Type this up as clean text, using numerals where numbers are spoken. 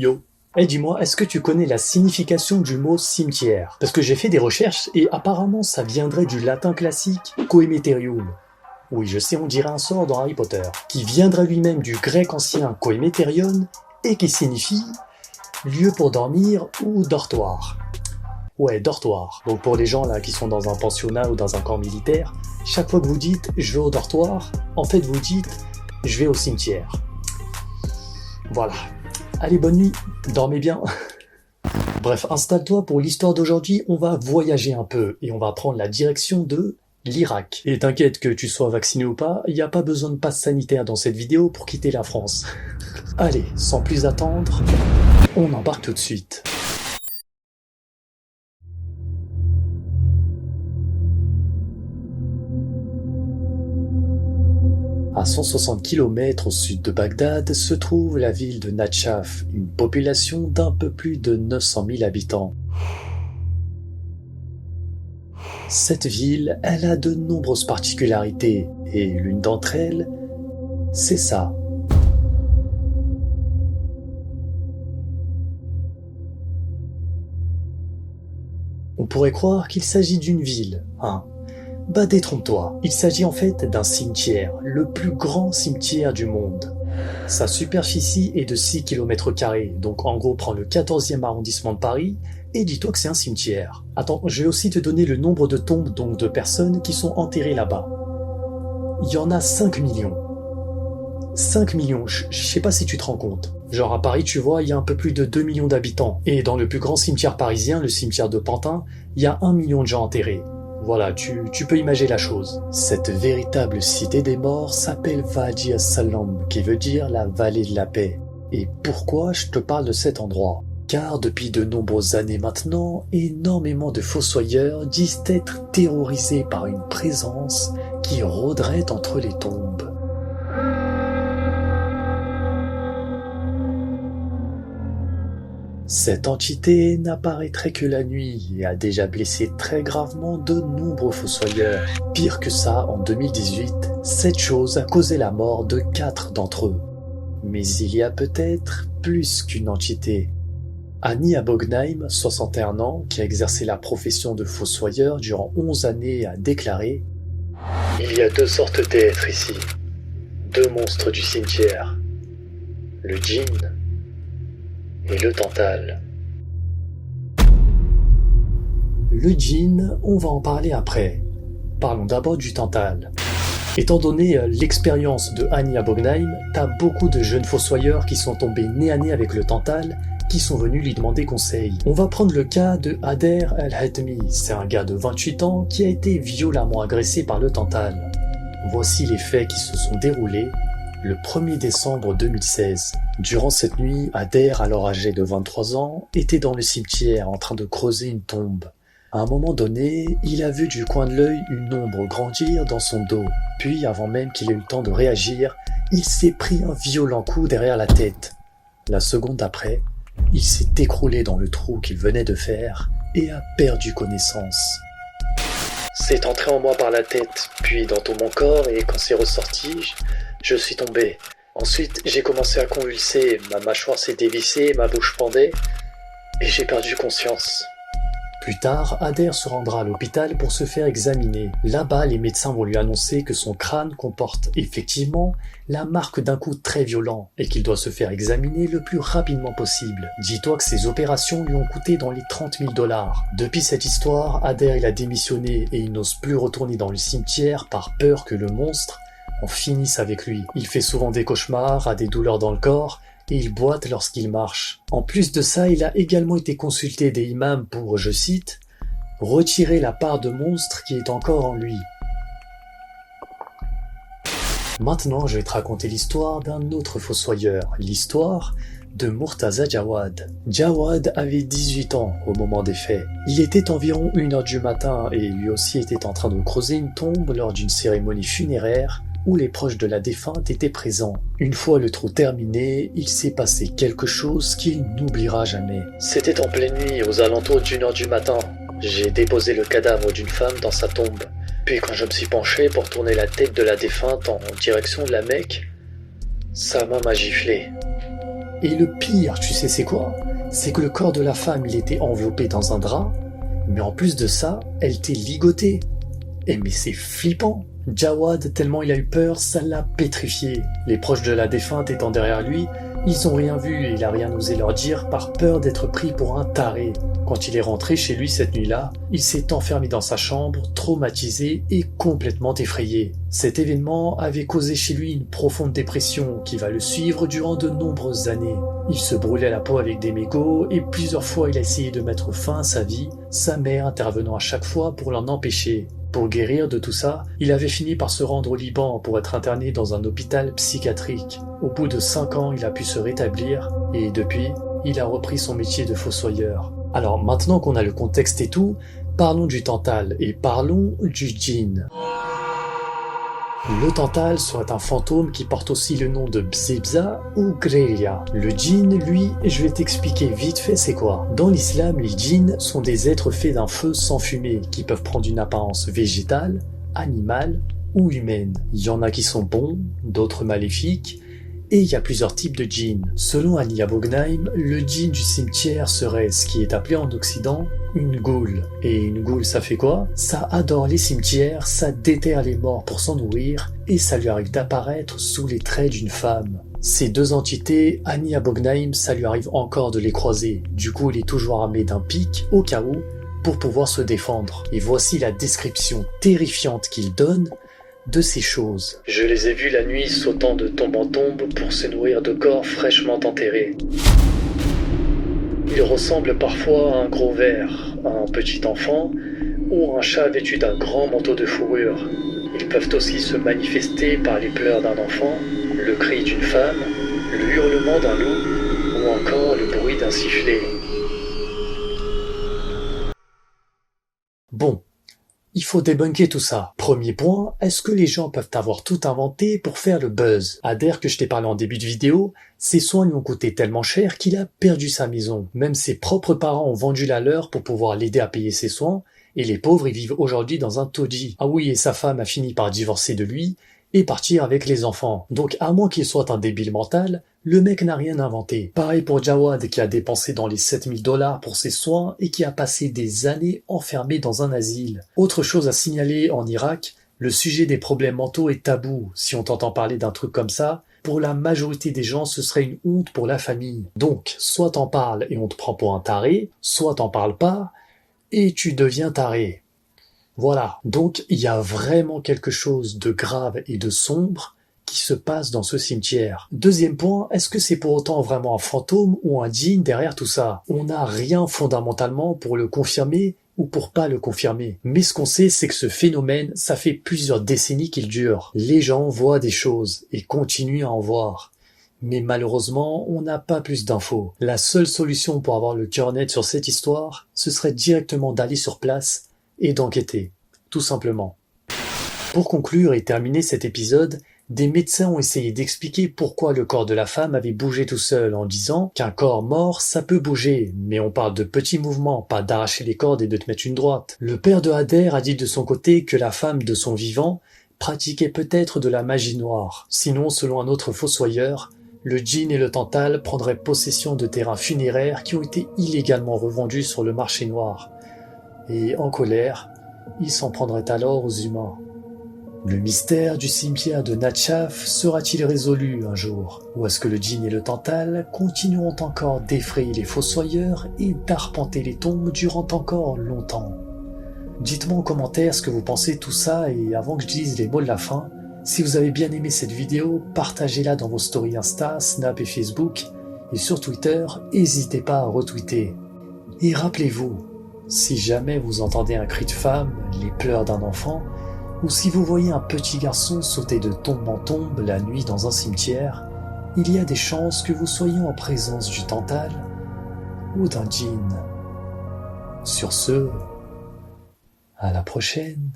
Yo. Dis-moi, est-ce que tu connais la signification du mot cimetière? Parce que j'ai fait des recherches et apparemment ça viendrait du latin classique coemeterium. Oui, je sais, on dirait un sort dans Harry Potter. Qui viendrait lui-même du grec ancien coemeterion et qui signifie lieu pour dormir ou dortoir. Ouais, dortoir. Donc pour les gens là qui sont dans un pensionnat ou dans un camp militaire, chaque fois que vous dites je vais au dortoir, en fait vous dites je vais au cimetière. Voilà. Allez, bonne nuit, dormez bien. Bref, installe-toi pour l'histoire d'aujourd'hui, on va voyager un peu et on va prendre la direction de l'Irak. Et t'inquiète que tu sois vacciné ou pas, il n'y a pas besoin de passe sanitaire dans cette vidéo pour quitter la France. Allez, sans plus attendre, on embarque tout de suite. À 160 km au sud de Bagdad se trouve la ville de Nadjaf, une population d'un peu plus de 900 000 habitants. Cette ville, elle a de nombreuses particularités, et l'une d'entre elles, c'est ça. On pourrait croire qu'il s'agit d'une ville, hein. Bah détrompe-toi, il s'agit en fait d'un cimetière, le plus grand cimetière du monde. Sa superficie est de 6 km², donc en gros prends le 14e arrondissement de Paris et dis-toi que c'est un cimetière. Attends, je vais aussi te donner le nombre de tombes, donc de personnes qui sont enterrées là-bas. Il y en a 5 millions. 5 millions, je sais pas si tu te rends compte. Genre à Paris, tu vois, il y a un peu plus de 2 millions d'habitants. Et dans le plus grand cimetière parisien, le cimetière de Pantin, il y a 1 million de gens enterrés. Voilà, tu peux imaginer la chose. Cette véritable cité des morts s'appelle Wadi as-Salam, qui veut dire la vallée de la paix. Et pourquoi je te parle de cet endroit? Car depuis de nombreuses années maintenant, énormément de fossoyeurs disent être terrorisés par une présence qui rôderait entre les tombes. Cette entité n'apparaîtrait que la nuit et a déjà blessé très gravement de nombreux fossoyeurs. Pire que ça, en 2018, cette chose a causé la mort de 4 d'entre eux. Mais il y a peut-être plus qu'une entité. Hani Abognaim, 61 ans, qui a exercé la profession de fossoyeur durant 11 années, a déclaré « Il y a 2 sortes d'êtres ici, 2 monstres du cimetière, le djinn et le Tantale. » Le djinn, on va en parler après. Parlons d'abord du Tantale. Étant donné l'expérience de Hani Abognaim, t'as beaucoup de jeunes fossoyeurs qui sont tombés nez à nez avec le Tantale, qui sont venus lui demander conseil. On va prendre le cas de Ader El-Hatmi, c'est un gars de 28 ans qui a été violemment agressé par le Tantale. Voici les faits qui se sont déroulés le 1er décembre 2016. Durant cette nuit, Ader, alors âgé de 23 ans, était dans le cimetière en train de creuser une tombe. À un moment donné, il a vu du coin de l'œil une ombre grandir dans son dos. Puis, avant même qu'il ait eu le temps de réagir, il s'est pris un violent coup derrière la tête. La seconde après, il s'est écroulé dans le trou qu'il venait de faire et a perdu connaissance. C'est entré en moi par la tête, puis dans tout mon corps, et quand c'est ressorti, je suis tombé. Ensuite, j'ai commencé à convulser, ma mâchoire s'est dévissée, ma bouche pendait, et j'ai perdu conscience. Plus tard, Ader se rendra à l'hôpital pour se faire examiner. Là-bas, les médecins vont lui annoncer que son crâne comporte effectivement la marque d'un coup très violent et qu'il doit se faire examiner le plus rapidement possible. Dis-toi que ces opérations lui ont coûté dans les 30 000 $. Depuis cette histoire, Ader il a démissionné et il n'ose plus retourner dans le cimetière par peur que le monstre en finisse avec lui. Il fait souvent des cauchemars, a des douleurs dans le corps et il boite lorsqu'il marche. En plus de ça, il a également été consulté des imams pour, je cite, « retirer la part de monstre qui est encore en lui ». Maintenant, je vais te raconter l'histoire d'un autre fossoyeur, l'histoire de Murtaza Jawad. Jawad avait 18 ans au moment des faits. Il était environ 1h du matin et lui aussi était en train de creuser une tombe lors d'une cérémonie funéraire où les proches de la défunte étaient présents. Une fois le trou terminé, il s'est passé quelque chose qu'il n'oubliera jamais. C'était en pleine nuit, aux alentours d'1h du matin. J'ai déposé le cadavre d'une femme dans sa tombe. Puis quand je me suis penché pour tourner la tête de la défunte en direction de la Mecque, sa main m'a giflé. Et le pire, tu sais c'est quoi? C'est que le corps de la femme, il était enveloppé dans un drap, mais en plus de ça, elle était ligotée. Et mais c'est flippant. Jawad, tellement il a eu peur, ça l'a pétrifié. Les proches de la défunte étant derrière lui, ils ont rien vu et il a rien osé leur dire par peur d'être pris pour un taré. Quand il est rentré chez lui cette nuit-là, il s'est enfermé dans sa chambre, traumatisé et complètement effrayé. Cet événement avait causé chez lui une profonde dépression qui va le suivre durant de nombreuses années. Il se brûlait la peau avec des mégots et plusieurs fois il a essayé de mettre fin à sa vie, sa mère intervenant à chaque fois pour l'en empêcher. Pour guérir de tout ça, il avait fini par se rendre au Liban pour être interné dans un hôpital psychiatrique. Au bout de 5 ans, il a pu se rétablir et depuis, il a repris son métier de fossoyeur. Alors maintenant qu'on a le contexte et tout, parlons du Tantale et parlons du djinn. Le Tantale serait un fantôme qui porte aussi le nom de Bzebza ou Grelia. Le djinn, lui, je vais t'expliquer vite fait c'est quoi. Dans l'islam, les djinns sont des êtres faits d'un feu sans fumée qui peuvent prendre une apparence végétale, animale ou humaine. Il y en a qui sont bons, d'autres maléfiques, et il y a plusieurs types de djinns. Selon Ania Bognaim, le djinn du cimetière serait ce qui est appelé en Occident une goule. Et une goule, ça fait quoi? Ça adore les cimetières, ça déterre les morts pour s'en nourrir, et ça lui arrive d'apparaître sous les traits d'une femme. Ces deux entités, Ania Bognaim, ça lui arrive encore de les croiser. Du coup, il est toujours armé d'un pic, au cas où, pour pouvoir se défendre. Et voici la description terrifiante qu'il donne de ces choses. Je les ai vus la nuit sautant de tombe en tombe pour se nourrir de corps fraîchement enterrés. Ils ressemblent parfois à un gros ver, à un petit enfant ou à un chat vêtu d'un grand manteau de fourrure. Ils peuvent aussi se manifester par les pleurs d'un enfant, le cri d'une femme, le hurlement d'un loup ou encore le bruit d'un sifflet. Bon. Il faut débunker tout ça. Premier point, est-ce que les gens peuvent avoir tout inventé pour faire le buzz? Adair, que je t'ai parlé en début de vidéo, ses soins lui ont coûté tellement cher qu'il a perdu sa maison. Même ses propres parents ont vendu la leur pour pouvoir l'aider à payer ses soins, et les pauvres y vivent aujourd'hui dans un taudis. Ah oui, et sa femme a fini par divorcer de lui et partir avec les enfants. Donc à moins qu'il soit un débile mental, le mec n'a rien inventé. Pareil pour Jawad qui a dépensé dans les 7000 $ pour ses soins et qui a passé des années enfermé dans un asile. Autre chose à signaler en Irak, le sujet des problèmes mentaux est tabou. Si on t'entend parler d'un truc comme ça, pour la majorité des gens, ce serait une honte pour la famille. Donc, soit t'en parles et on te prend pour un taré, soit t'en parles pas et tu deviens taré. Voilà, donc il y a vraiment quelque chose de grave et de sombre qui se passe dans ce cimetière. Deuxième point, est-ce que c'est pour autant vraiment un fantôme ou un djinn derrière tout ça? On n'a rien fondamentalement pour le confirmer ou pour pas le confirmer. Mais ce qu'on sait, c'est que ce phénomène, ça fait plusieurs décennies qu'il dure. Les gens voient des choses et continuent à en voir. Mais malheureusement, on n'a pas plus d'infos. La seule solution pour avoir le cœur net sur cette histoire, ce serait directement d'aller sur place et d'enquêter, tout simplement. Pour conclure et terminer cet épisode, des médecins ont essayé d'expliquer pourquoi le corps de la femme avait bougé tout seul en disant qu'un corps mort, ça peut bouger, mais on parle de petits mouvements, pas d'arracher les cordes et de te mettre une droite. Le père de Adair a dit de son côté que la femme de son vivant pratiquait peut-être de la magie noire. Sinon, selon un autre fossoyeur, le djinn et le Tantale prendraient possession de terrains funéraires qui ont été illégalement revendus sur le marché noir. Et en colère, il s'en prendrait alors aux humains. Le mystère du cimetière de Natchaf sera-t-il résolu un jour? Ou est-ce que le djinn et le Tantale continueront encore d'effrayer les fossoyeurs et d'arpenter les tombes durant encore longtemps? Dites-moi en commentaire ce que vous pensez de tout ça et avant que je dise les mots de la fin, si vous avez bien aimé cette vidéo, partagez-la dans vos stories Insta, Snap et Facebook et sur Twitter, n'hésitez pas à retweeter. Et rappelez-vous, si jamais vous entendez un cri de femme, les pleurs d'un enfant, ou si vous voyez un petit garçon sauter de tombe en tombe la nuit dans un cimetière, il y a des chances que vous soyez en présence du Tantale ou d'un djinn. Sur ce, à la prochaine.